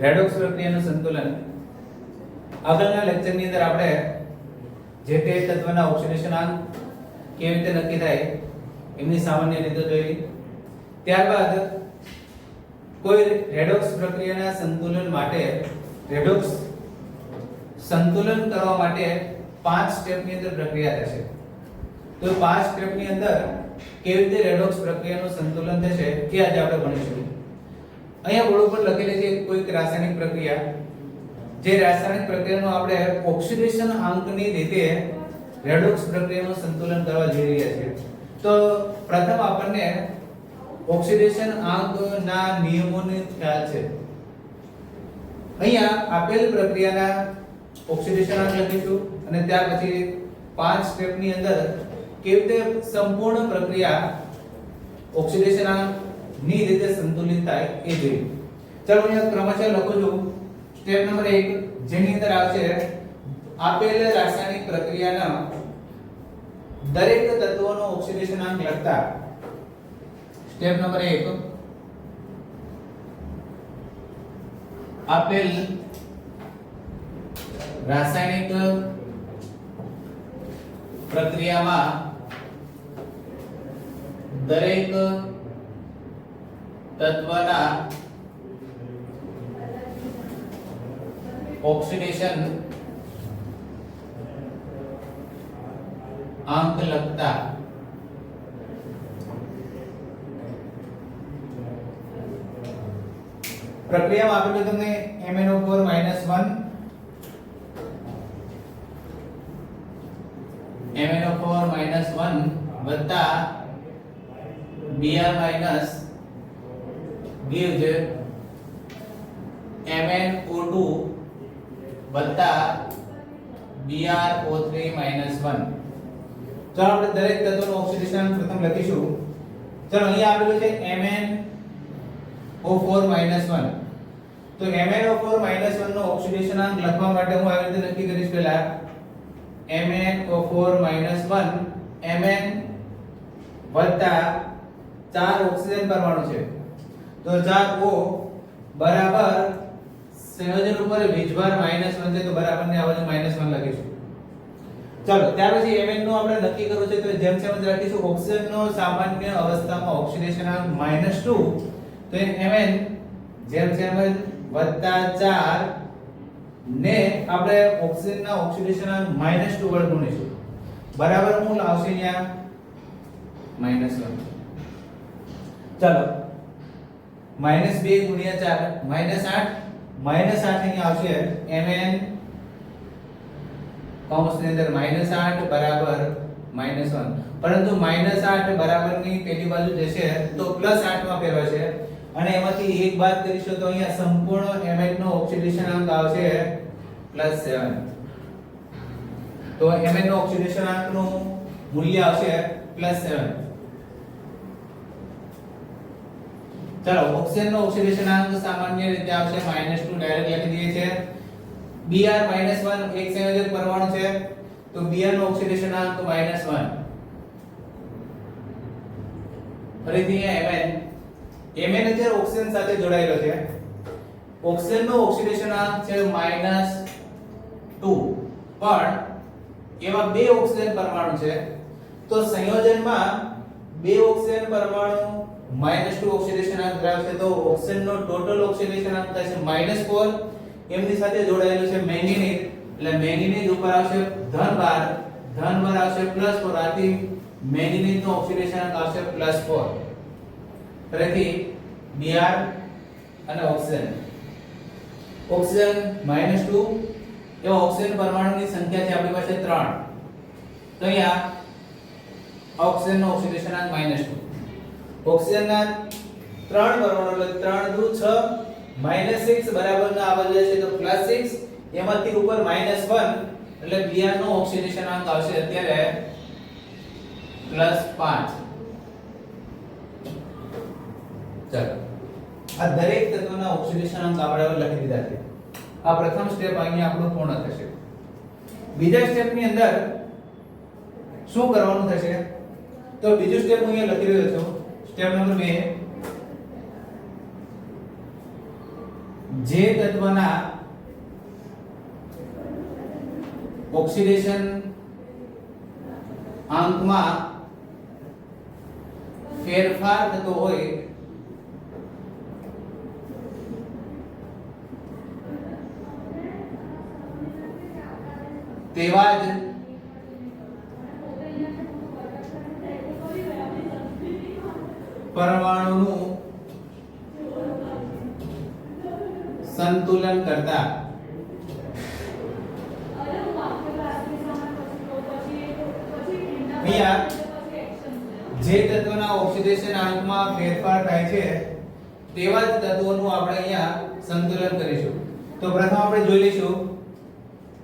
Redox પ્રક્રિયાનું સંતુલન. આગળના લેક્ચરની અંદર આપણે જે તે તત્વના ઓક્સિડેશનાંક કેવી રીતે નક્કી થાય એમની સામાન્ય રીતો જોઈ. ત્યારબાદ કોઈ રેડોક્સ પ્રક્રિયાના સંતુલન માટે રેડોક્સ સંતુલન કરવા માટે 5 સ્ટેપની અંદર પ્રક્રિયા થશે. તો 5 સ્ટેપની અંદર કેવી રીતે રેડોક્સ પ્રક્રિયાનું સંતુલન થશે તે આજે આપણે ભણીશું. અહીંયા બોર્ડ ઉપર લખેલી છે કોઈક રાસાયણિક પ્રક્રિયા, જે રાસાયણિક પ્રક્રિયાનો આપણે ઓક્સિડેશન આંકની રીતે રેડોક્સ પ્રક્રિયાનું સંતુલન કરવા જઈ રહ્યા છીએ. તો પ્રથમ આપણને ઓક્સિડેશન આંકના નિયમોનો ખ્યાલ છે. અહીંયા આપેલ પ્રક્રિયાના ઓક્સિડેશન આંક લખીશું અને ત્યાર પછી 5 સ્ટેપની અંદર કેવી રીતે સંપૂર્ણ પ્રક્રિયા ઓક્સિડેશન આંક ની રીતે સંતુલિત થાય એ જોઈએ. ચાલો અહીંયા ક્રમશઃ લખું છું. સ્ટેપ નંબર 1 જેની અંદર આવશે આપેલ રાસાયણિક પ્રક્રિયાના દરેક તત્વોનો ઓક્સિડેશન આંક લખતા. સ્ટેપ નંબર 1 આપેલ રાસાયણિક પ્રક્રિયામાં દરેક તત્વના ઓક્સિડેશન આંક લખતા. પ્રક્રિયામાં આપેલું તમને MnO4 -1 MnO4 -1 વત્તા Br- gives MnO2 વત્તા BrO3 -1. ચાલો આપણે દરેક તત્વનું ઓક્સિડેશન પ્રથમ લખીશું. ચાલો અહીંયા આપેલું છે MnO4 -1. તો MnO4 -1 નો ઓક્સિડેશન આંક લખવા માટે હું આવી રીતે નક્કી કરીશ. પહેલા MnO4 -1 Mn વત્તા 4 ઓક્સિજન પરમાણુ છે. તો 4O બરાબર સંયોજન ઉપર વીજભાર -1 છે, તો બરાબર ને આ બાજુ -1 લખીશું. ચાલો ત્યાર પછી Mn નો આપણે નક્કી કરવું છે, તો જેમ જેમ રાખીશું ઓક્સિજન નો સામાન્ય અવસ્થામાં ઓક્સિડેશન આંક -2, તો Mn જેમ જેમ વત્તા 4 ને આપણે ઓક્સિજન ના ઓક્સિડેશન આંક -2 વડે ગુણીશું. બરાબર મૂળ આવશે અહીંયા -1. ચાલો -2 ગુણ્યા 4 -8 અહીંયા આવશે. Mn કૌંસની અંદર -8 બરાબર -1, પરંતુ -8 બરાબરની પેલી બાજુ જશે તો +8 માં ફેરવાશે અને એમાંથી એક બાદ કરીશું તો અહીંયા સંપૂર્ણ Mn નો ઓક્સિડેશન આંક આવશે +7. તો Mn નો ઓક્સિડેશન આંકનું મૂલ્ય આવશે +7. ચાલો ઓક્સિજન નો ઓક્સિડેશન આંક સામાન્ય રીતે આવશે -2, ડાયરેક્ટ લખી દઈએ છીએ. Br -1 એક સંયોજક પરમાણુ છે, તો Br નો ઓક્સિડેશન આંક -1. ફરીથી અહીંયા Mn જે ઓક્સિજન સાથે જોડાયેલો છે, ઓક્સિજન નો ઓક્સિડેશન આંક છે -2, પણ એવા બે ઓક્સિજન પરમાણુ છે, તો સંયોજનમાં બે ઓક્સિજન પરમાણુ -2 ઓક્સિડેશન આંક ધરાવશે, તો ઓક્સિજન નો ટોટલ ઓક્સિડેશન આંક થશે -4. એમની સાથે જોડાયેલું છે મેંગેનીઝ, એટલે મેંગેનીઝ ઉપર આવશે ધન બાર આવશે +4. આથી મેંગેનીઝ નો ઓક્સિડેશન આંક આવશે +4. ફરીથી Br અને ઓક્સિજન -2, એવા ઓક્સિજન પરમાણુની સંખ્યા છે આપણી પાસે 3. તો અહીંયા ઓક્સિજન નો ઓક્સિડેશન આંક -2. ઓક્સિજનના 3 પરમાણુ એટલે 3 દુ 6 -6 બરાબર ના આ બાજુ જશે તો +6, એમાંથી ઉપર -1 એટલે Br નો ઓક્સિડેશન આંક આવશે અત્યારે +5. ચાલો આ દરેક તત્વના ઓક્સિડેશન આંક આપણે લખી દીધા છે. આ પ્રથમ સ્ટેપ અહીંયા આપણો પૂર્ણ થશે. બીજા સ્ટેપની અંદર શું કરવાનું થશે? તો બીજું સ્ટેપ હું અહીંયા લખી રહ્યો છું. સ્ટેપ નંબર 2 જે તત્વના ઓક્સિડેશન આંકમાં ફેરફાર થતો હોય તેવા જ પરમાણુનું સંતુલન કરતા અહીંયા જે તત્વના ઓક્સિડેશન આંકમાં ફેરફાર થાય છે તેવા જ તત્વોનું આપણે અહીંયા સંતુલન કરીશું. તો પ્રથમ આપણે જોઈ લઈશું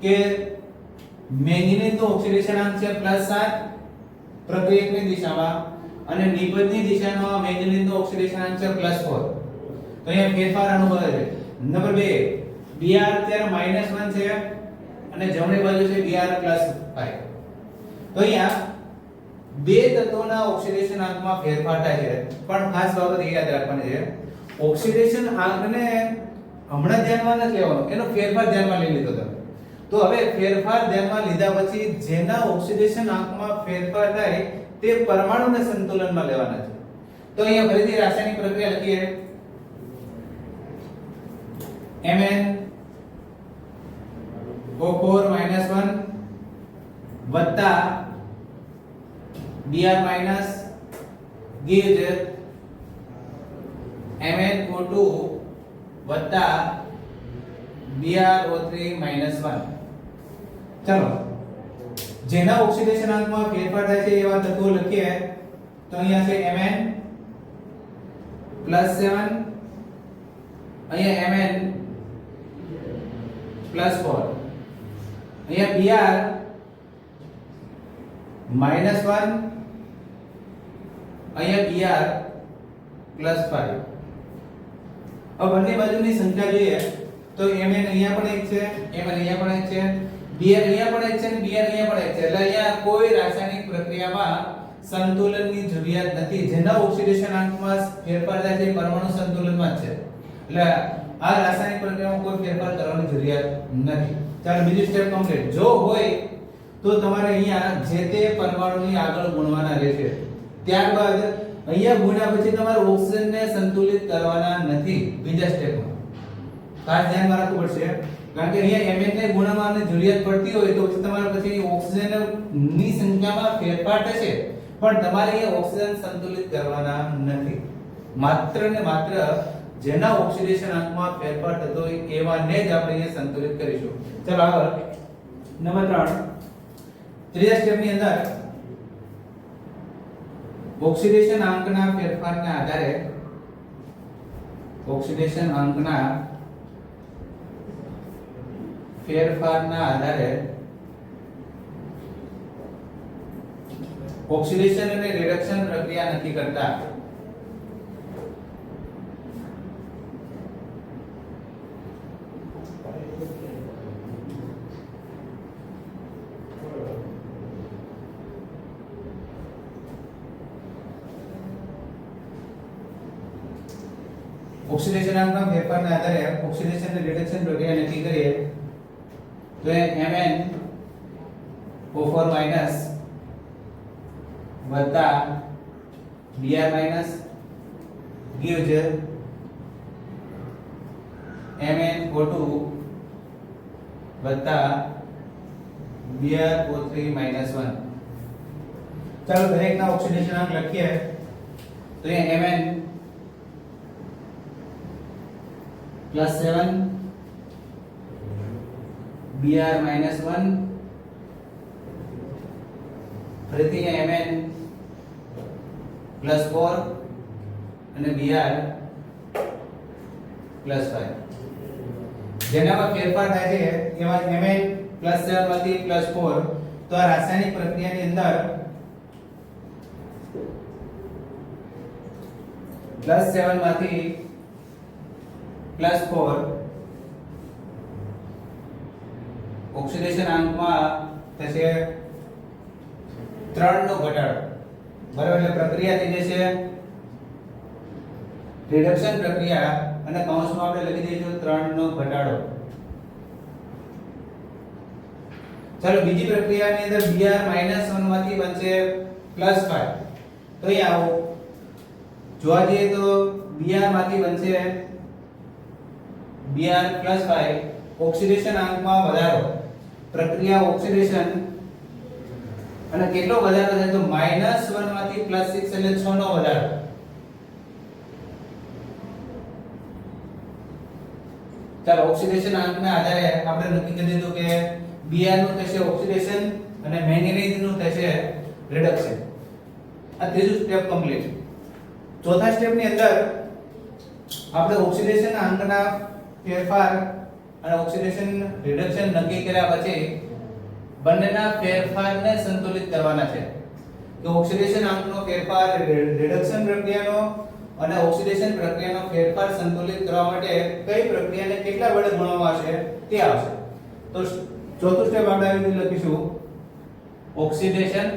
કે મેંગેનીઝનું ઓક્સિડેશન આંક છે +7 પ્રક્રિયકની દિશામાં અને નિપજની દિશામાં મેંગેનીઝનું ઓક્સિડેશન આંક છે +4. તો અહીંયા ફેરફાર અનુભવે છે. નંબર 2 Br અત્યારે -1 છે અને જમણી બાજુ છે Br +5. તો અહીંયા બે તત્વોના ઓક્સિડેશન આંકમાં ફેરફાર થાય છે, પણ ખાસ બાબત એ યાદ રાખવાની છે, ઓક્સિડેશન આંકને હમણાં ધ્યાનમાં નથી લેવાનો, એનો ફેરફાર ધ્યાનમાં લઈ લીધો તમે. તો હવે ફેરફાર ધ્યાનમાં લીધા પછી જેના ઓક્સિડેશન આંકમાં ફેરફાર થાય તે પરમાણુને સંતુલનમાં લેવાના છે. તો અહીંયા ફરીથી રાસાયણિક પ્રક્રિયા લખીએ. Mn O4 -1 વત્તા Br minus gives MnO2 વત્તા BrO3 -1. ચલો, જેના ઓક્સિડેશન આંકમાં ફેરફાર થાય છે એવા તત્વો લખીએ. તો અહીંયા છે Mn +7, અહીંયા Mn +4, અહીંયા Br -1, અહીંયા Br +5. अब બંને બાજુની સંખ્યા જોઈએ તો Mn અહીંયા પણ એક છે, Mn અહીંયા પણ એક છે, Br અહીંયા પણ એક છે અને Br અહીંયા પણ એક છે. એટલે અહીંયા કોઈ રાસાયણિક પ્રક્રિયામાં સંતુલનની જરૂરિયાત નથી. જેના ઓક્સિડેશન આંકમાં ફેરફાર થાય છે પરમાણુ સંતુલનમાં જ છે. એટલે આ રાસાયણિક પ્રક્રિયામાં કોઈ ફેરફાર કરવાની જરૂરિયાત નથી. ચાલો બીજું સ્ટેપ કમ્પ્લીટ. જો હોય તો તમારે અહીંયા જે તે પરમાણુની આગળ ગુણવાના રહેશે. ત્યારબાદ અહીંયા ગુણ્યા પછી તમારે ઓક્સિજનને સંતુલિત કરવાના નથી બીજા સ્ટેપમાં. ખાસ ધ્યાનમાં રાખવું પડશે, કારણ કે અહીંયા Mn ને ગુણવાની જરૂરિયાત પડતી હોય તો પછી તમારે પછી ઓક્સિજનની સંખ્યામાં ફેરફાર થશે, પણ તમારે અહીંયા ઓક્સિજન સંતુલિત કરવાના નથી. માત્ર ને માત્ર જેના ઓક્સિડેશન આંકમાં ફેરફાર થતો હોય એવાને જ આપણે અહીંયા સંતુલિત કરીશું. ચલો આગળ નંબર 3, ત્રીજા સ્ટેપની અંદર ઓક્સિડેશન આંકના ફેરફારના આધારે ઓક્સિડેશન આંકના ફેરફારના આધારે ઓક્સિડેશન અને રિડક્શન પ્રક્રિયા નક્કી કરતા ઓક્સિડેશન આંકના ફેરફારના આધારે ઓક્સિડેશન અને રિડક્શન પ્રક્રિયા નક્કી કરીએ તો Mn O4 માઈનસ વત્તા Br માઈનસ gives MnO2 વત્તા BrO3 -1. ચાલો દરેકના ઓક્સિડેશન આંક લખીએ. તો અહીંયા Mn +7, Br -1, ફરીથી અહીંયા Mn +4 અને Br +5. જેનામાં ફેરફાર થાય છે એમાં Mn +7 માંથી +4, તો આ રાસાયણિક પ્રક્રિયાની અંદર +7 માંથી +4 ઓક્સિડેશન આંકમાં થશે 3 નો ઘટાડો. બરાબર, એટલે પ્રક્રિયા થઈ જશે રિડક્શન પ્રક્રિયા અને કૌંસમાં આપણે લખી દઈશું 3 નો ઘટાડો. ચાલો બીજી પ્રક્રિયાની અંદર Br -1 માંથી બનશે +5. તો અહીં આવો જોવા જઈએ તો Br માંથી બનશે Br +5 ઓક્સિડેશન આંકમાં વધારો. પ્રક્રિયા ઓક્સિડેશન અને કેટલો વધારો થાય તો -1 માંથી +6 એટલે 6 નો વધારો. ચાલો ઓક્સિડેશન આંકના આધારે આપણે નક્કી કરી દીધું કે Br નું થશે ઓક્સિડેશન અને મેંગેનીઝ નું થશે રિડક્શન. આ ત્રીજું સ્ટેપ કમ્પ્લીટ. ચોથા સ્ટેપ ની અંદર આપણે ઓક્સિડેશન આંકના ફેરફાર અને ઓક્સિડેશન રિડક્શન નક્કી કર્યા પછી બંનેના ફેરફારને સંતુલિત કરવાના છે. કે ઓક્સિડેશન આંકનો ફેરફાર રિડક્શન પ્રક્રિયાનો અને ઓક્સિડેશન પ્રક્રિયાનો ફેરફાર સંતુલિત કરવા માટે કઈ પ્રક્રિયાને કેટલા વડે ગુણવામાં આવશે તે આવશે. તો ચોથું સ્ટેપ આપણે આવી રીતે લખીશું ઓક્સિડેશન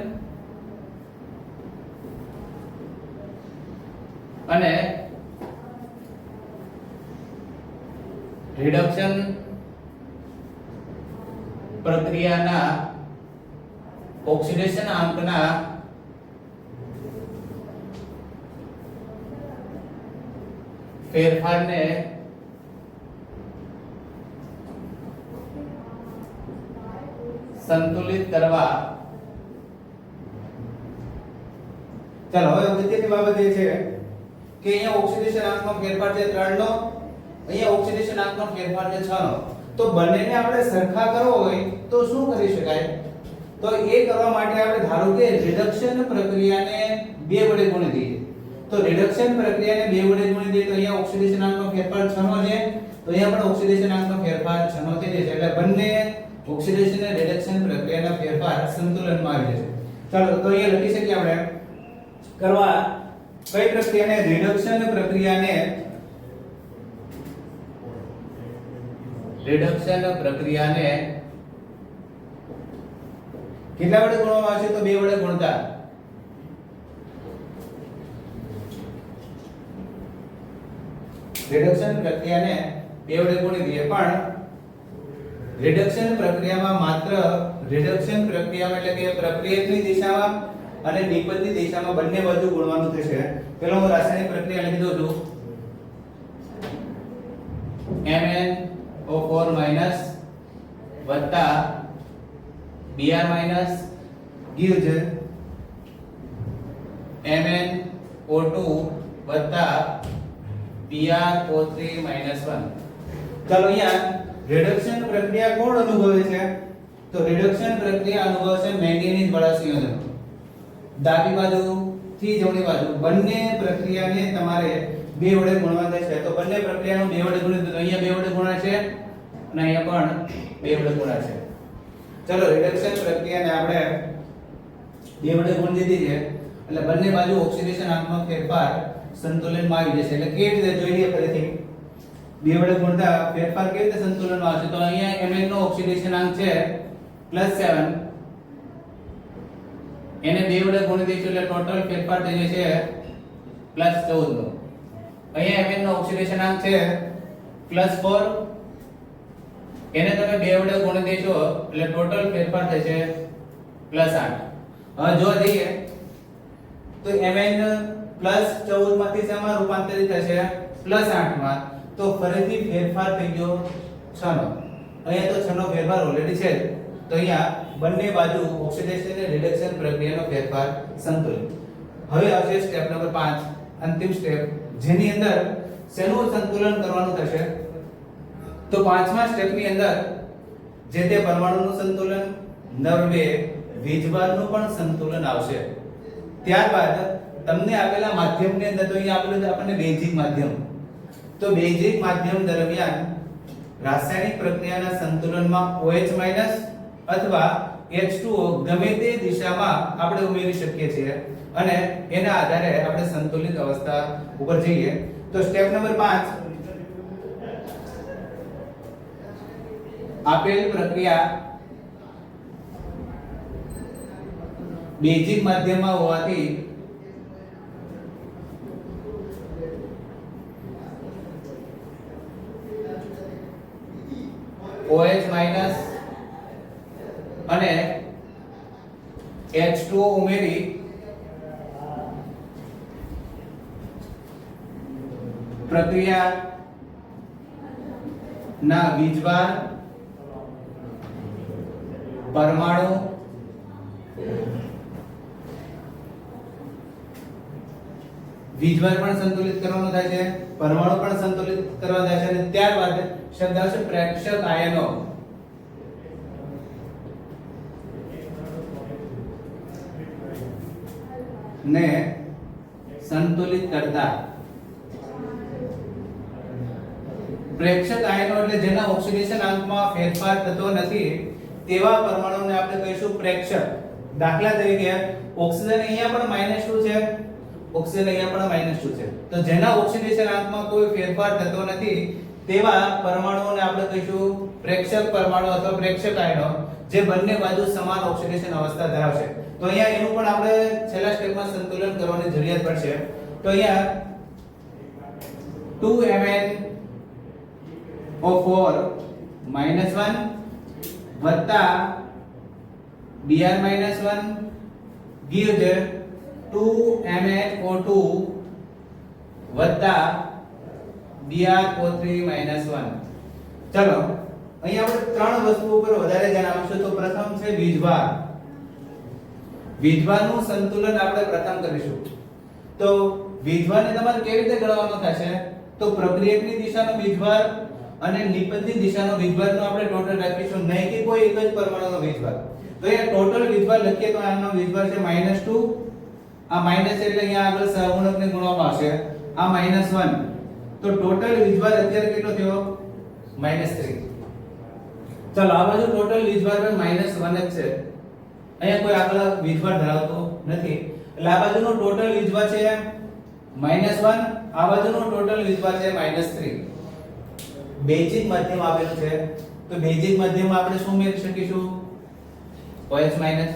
અને રિડક્શન પ્રક્રિયાના ઓક્સિડેશન આંકના ફેરફારને સંતુલિત કરવા. ચાલો હવે અગત્યની બાબત એ છે કે અહીંયા ઓક્સિડેશન આંકનો ફેરફાર છે 3 નો, અહીંયા ઓક્સિડેશન આંકનો ફેરફાર છે 6 નો. તો બંનેને આપણે સરખા કરવો હોય તો શું કરી શકાય? તો એ કરવા માટે આપણે ધારો કે રિડક્શન પ્રક્રિયાને 2 વડે ગુણી દઈએ. તો રિડક્શન પ્રક્રિયાને 2 વડે ગુણી દઈએ તો અહીંયા ઓક્સિડેશન આંકનો ફેરફાર 6 નો છે, તો અહીંયા પણ ઓક્સિડેશન આંકનો ફેરફાર 6 નો થઈ જશે. એટલે બંને ઓક્સિડેશન અને રિડક્શન પ્રક્રિયાના ફેરફાર સંતુલનમાં આવી જશે. ચાલો તો અહીંયા લખી શકીએ આપણે કરવા કઈ પ્રક્રિયાને રિડક્શન પ્રક્રિયાને કેટલા વડે ગુણવામાં આવશે તો 2 વડે ગુણતા. રિડક્શન પ્રક્રિયાને 2 વડે ગુણી દઈએ. પણ રિડક્શન પ્રક્રિયામાં માત્ર રિડક્શન પ્રક્રિયામાં એટલે કે પ્રક્રિયકની દિશામાં અને નિપજની દિશામાં બંને બાજુ ગુણવાનું થશે. પેલો હું રાસાયણિક પ્રક્રિયા લખી દઉં છું MnO4- વત્તા Br- gives MnO2 વત્તા PrO3 -1. ચાલો અહીંયા રિડક્શન પ્રક્રિયા કોણ અનુભવે છે? તો રિડક્શન પ્રક્રિયા અનુભવે છે મેંગેનીઝ વાળા સંયોજનો. ડાબી બાજુ થી જમણી બાજુ બંને પ્રક્રિયાને તમારે 2 વડે ગુણવા થશે. તો બંને પ્રક્રિયાનું 2 વડે ગુણ્યું તો અહીંયા 2 વડે ગુણાશે અને અહીંયા પણ 2 વડે ગુણાશે. ચલો રિડક્શન પ્રક્રિયાને આપણે 2 વડે ગુણી દીધી છે એટલે બંને બાજુ ઓક્સિડેશન આંકનો ફેરફાર સંતુલનમાં આવી જશે. એટલે કેવી રીતે જોઈ લઈએ ફરીથી 2 વડે ગુણતા ફેરફાર કેવી રીતે સંતુલનમાં આવશે? તો અહીંયા Mn નો ઓક્સિડેશન આંક છે +7, એને 2 વડે ગુણી દઈશું એટલે ટોટલ ફેરફાર થઈ જશે +14 નો. અહીંયા Mn નો ઓક્સિડેશન આંક છે +4, એને તમે 2 વડે ગુણી દેશો એટલે ટોટલ ફેરફાર થશે +8. હવે જો જોઈએ તો Mn +14 માંથી શેમાં રૂપાંતરિત થશે? +8 માં. તો ફરીથી ફેરફાર થઈ ગયો 6 નો. અહીંયા તો 6 નો ફેરફાર ઓલરેડી છે, તો અહીંયા બંને બાજુ ઓક્સિડેશન અને રિડક્શન પ્રક્રિયાનો ફેરફાર સંતુલિત. હવે આવશે સ્ટેપ નંબર 5, અંતિમ સ્ટેપ, જેની અંદર શેનું સંતુલન કરવાનું થશે? તો 5મા સ્ટેપની અંદર જે તે પરમાણુનું સંતુલન, નંબર 2 વીજભારનું પણ સંતુલન આવશે. ત્યારબાદ તમને આપેલા માધ્યમની અંદર તો અહીંયા આપેલું છે આપણને બેઝિક માધ્યમ. તો બેઝિક માધ્યમ દરમિયાન રાસાયણિક પ્રક્રિયાના સંતુલનમાં OH- અથવા H2O ગમે તે દિશામાં આપણે ઉમેરી શકીએ છીએ અને એના આધારે આપણે સંતુલિત અવસ્થા ઉપર જઈએ. તો સ્ટેપ નંબર 5, આપેલ પ્રક્રિયા બેઝિક માધ્યમમાં હોવાથી OH માઈનસ અને H2O ઉમેરી પ્રક્રિયા ના વીજભાર પરમાણુ વીજભાર પણ સંતુલિત કરવાનું થાય છે, પરમાણુ પણ સંતુલિત કરવા થાય છે અને ત્યારબાદ શબ્દ આવશે પ્રેક્ષક આયનો ને સંતુલિત કરતા. પ્રેક્ષક આયનો એટલે જેના ઓક્સિડેશન આંકમાં ફેરફાર થતો નથી તેવા પરમાણુને આપણે કહીશું પ્રેક્ષક. દાખલા તરીકે ઓક્સિજન અહીંયા પણ -2 છે, ઓક્સિજન અહીંયા પણ -2 છે, તો જેના ઓક્સિડેશન આંકમાં કોઈ ફેરફાર થતો નથી તેવા પરમાણુઓને આપણે કહીશું પ્રેક્ષક પરમાણુ અથવા પ્રેક્ષક આયનો, જે બંને બાજુ સમાન ઓક્સિડેશન અવસ્થા ધરાવશે. તો અહીંયા એનું પણ આપણે છેલ્લા સ્ટેપમાં સંતુલન કરવાની જરૂરિયાત પડશે. તો અહીંયા 2Mn O4 -1 વત્તા Br -1 gives 2MnO2 વત્તા BrO3 -1. ચલો અહીંયા આપણે ત્રણ વસ્તુઓ પર વધારે ધ્યાન આપીશું. તો પ્રથમ છે વીજભાર. વીજભારનું સંતુલન આપણે પ્રથમ કરીશું. તો વીજભારને તમારે કેવી રીતે ગણવાનો થશે? તો પ્રક્રિયકની દિશાનો વીજભાર અને નિપજની દિશાનો વીજભારનો આપણે ટોટલ રાખીશું, નહીં કે કોઈ એક જ પરમાણુનો વીજભાર. તો અહીંયા ટોટલ વીજભાર લખીએ તો આનો વીજભાર છે -2, આ માઈનસ એટલે અહીંયા આગળ સહગુણકને ગુણવામાં આવશે, આ -1. તો ટોટલ વીજભાર અત્યારે કેટલો થયો? -3. ચાલો આ બાજુ ટોટલ વીજભાર -1 જ છે, અહીંયા કોઈ આગળ વીજભાર ધરાવતો નથી, એટલે આ બાજુનો ટોટલ વીજભાર છે -1, આ બાજુનો ટોટલ વીજભાર છે -3. બેઝિક માધ્યમ આપેલું છે, તો બેઝિક માધ્યમમાં આપણે શું મેળવી શકીશું? OH minus.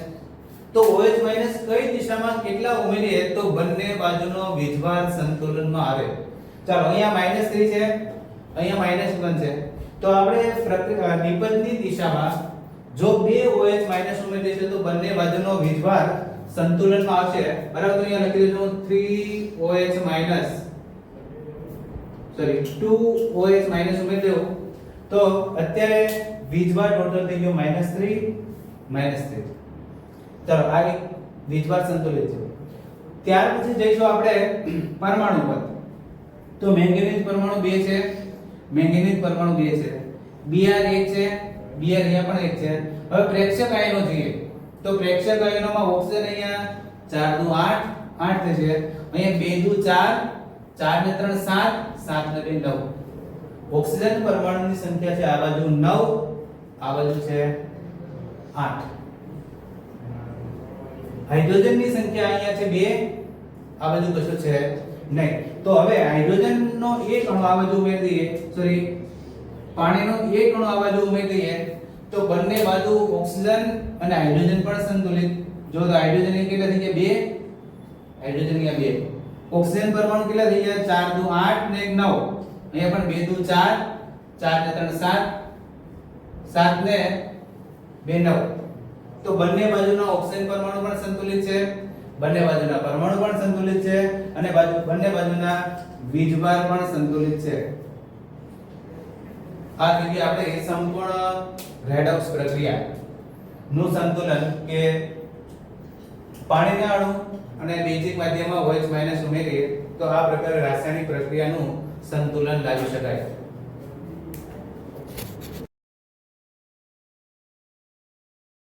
તો OH માઈનસ કઈ દિશામાં કેટલા ઉમેરીએ તો બંને બાજુનો વીજભાર સંતુલનમાં આવે? ચાલો અહીંયા -3 છે, અહીંયા -1 છે, તો આપણે નિપજની દિશામાં જો બે OH માઈનસ ઉમેરી દઈશું તો બંને બાજુનો વીજભાર સંતુલનમાં આવશે. બરાબર, તો અહીંયા લખી દેજો 3OH માઈનસ 2OH માઈનસ ઉમેરી દો તો અત્યારે વીજભાર ટોટલ થઈ ગયો -3 -3. ચાલો આ એક વીજભાર સંતુલિત છે. ત્યાર પછી જઈશું આપણે પરમાણુ પર. તો મેંગેનીઝ પરમાણુ 2 છે, મેંગેનીઝ પરમાણુ 2 છે, Br 1 છે, Br અહીંયા પણ 1 છે. હવે પ્રેક્ષક આયનો જોઈએ તો પ્રેક્ષક આયનોમાં ઓક્સિજન અહીંયા 4 દુ 8 8 થશે, અહીંયા 2 દુ 4 4 ને 3 7 7 ને 2 9. ઓક્સિજન પરમાણુની સંખ્યા છે આ બાજુ 9, આ બાજુ છે 8. હાઇડ્રોજનની સંખ્યા અહીંયા છે 2, આ બાજુ કશું છે નહીં. તો હવે હાઇડ્રોજનનો એક અણુ આ બાજુ ઉમેરી દઈએ, સોરી પાણીનો એક અણુ આ બાજુ ઉમેરી દઈએ તો બંને બાજુ ઓક્સિજન અને હાઇડ્રોજન પણ સંતુલિત. જો તો હાઇડ્રોજન એ કેટલા થઈ ગયા? 2, હાઇડ્રોજન અહીંયા 2. ઓક્સિજન પરમાણુ કેટલા થઈ ગયા? 4 દુ 8 ને 1 9. અહીંયા પણ 2 દુ 4 4 ને 3 7 7 ને 2 9. તો બંને બાજુના ઓક્સિજન પરમાણુ પણ સંતુલિત છે, બંને બાજુના પરમાણુ પણ સંતુલિત છે અને બંને બાજુના વીજભાર પણ સંતુલિત છે. આ રીતે આપણે સંપૂર્ણ રેડોક્સ પ્રક્રિયા નું સંતુલન કે પાણીના અણુ અને બેઝિક માધ્યમમાં OH- ઉમેરીએ તો આ પ્રકારે રાસાયણિક પ્રક્રિયાનું સંતુલન લાવી શકાય.